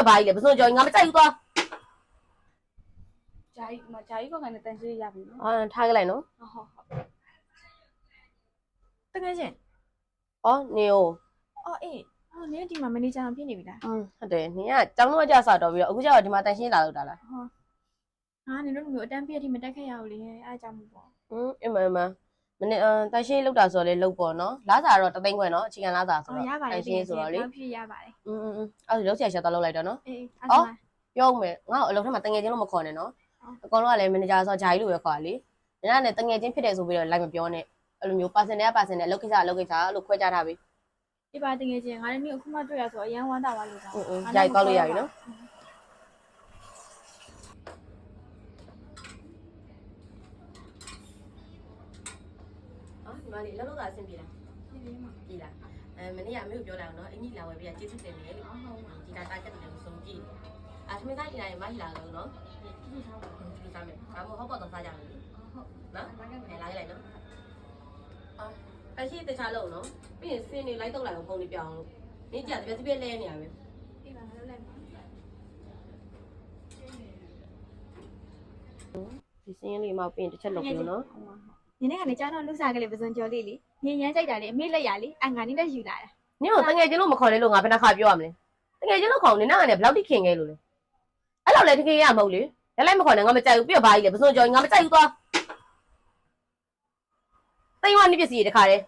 ဘာကြီးလဲပစွန်ကြော်ငါမကြိုက်ဘူးသွားဂျာကြီးကလည်းတန်ရှင်းရပြီနော်ထားကြလိုက်နော်ဟုတ်တကယ်ချင်းနေ哦အေးနင်ဒီမှာမန်နေဂျာဖြစ်နေပြီလားဟုတ်တယ်နင်ကကျောင်းတော့ကြစတော့ပြီးတော့အခုကျတော့ဒီမှာတန်ရှင်းလာလို့တာလားနင်တို့မျိုးအတန်းပြည့်အထိမတက်ခဲ့ရဘူးလေအားကြောင့်မို့ပေါ့အင်းမမနေ့တန်ရှင်းလောက်တာဆိုတော့လေလောက်ပေါ့နော်လားစာတော့တသိန်းခွဲနော်အခြေခံလားစာဆိုတော့တန်ရှင်းဆိုတော့လေဖြစ်ရပါတယ်အဲ့ဒါလောက်ဆက်တော့လောက်လိုက်တော့နော်ပြောမယ်ငါ့ကိုအလုပ်ထက်မှာတငယ်ချင်းလို့မခေါ်နဲ့နော်အကောင်လုံးကလည်းမန်နေဂျာဆိုတော့ဂျာကြီးလို့ပဲခေါ်တာလေနင်ကလည်းတငယ်ချင်းဖြစ်တယ်ဆိုပြီးတော့လိုက်မပြောနဲ့အဲ့လိုမျိုးပါစင်နဲ့အလုပ်ကိစ္စလို့ခွဲခြားထားပြီဒီပါတငယ်ချင်းငါလည်းမျိုးအခုမှတွေ့ရဆိုအရန်ဝမ်းသာသွားလို့ကောဂျာကြီးကောက်လို့ရပြီနော်ဒီမှာလေလောက်ကအဆင်ပြေလားပြေလားမနေ့ကအမေကိုပြောလိုက်အောင်နော်အင်ကြီးလာဝယ်ပြီးကျေးဇူးတင်တယ်လေဒီတာတာကတ်တယ်လို့ဆုံးကြည့်ထမင်းသားဒီတိုင်းမဟီလာလို့နော်ဒီစားမယ်ဘာမို့ဟောက်တော့စားကြမယ်လေဟုတ်နော်လာခဲ့လိုက်နော်အရှိတခြားလို့နော်ပြီးရင်စင်းနေလိုက်တော့လိုက်အောင်ဖုန်းလေးပြောင်းလို့နေကြတပြက်လဲနေရပဲအေးပါလောက်လိုက်ပါဒီစင်းလေးမှပြီးရင်တစ်ချက်လုပ်ပြီးနော်နင်ကလည်းကြားတော့လူစားကလေးပစွန်ကြော်လေးလေနင်ရမ်းကြိုက်တာလေအမေလက်ရလေငါနင်းလည်းယူလာတာနင်ကိုတငယ်ချင်းလို့မခေါ်လဲလို့ငါဘယ်နှခါပြောရမလဲတကယ်ချင်းလို့ခေါင်းနေနဲ့ကလည်းဘယ်လောက်ထိခင်ခဲ့လို့လဲအဲ့လောက်လဲတကယ်ရမဟုတ်လေလည်းမခေါ်နဲ့ငါမကြိုက်ဘူးပြဘာကြီးလဲပစွန်ကြော်ငါမကြိုက်ဘူးသွားတိမ်ဝနိပစ္စည်းတခါတည်း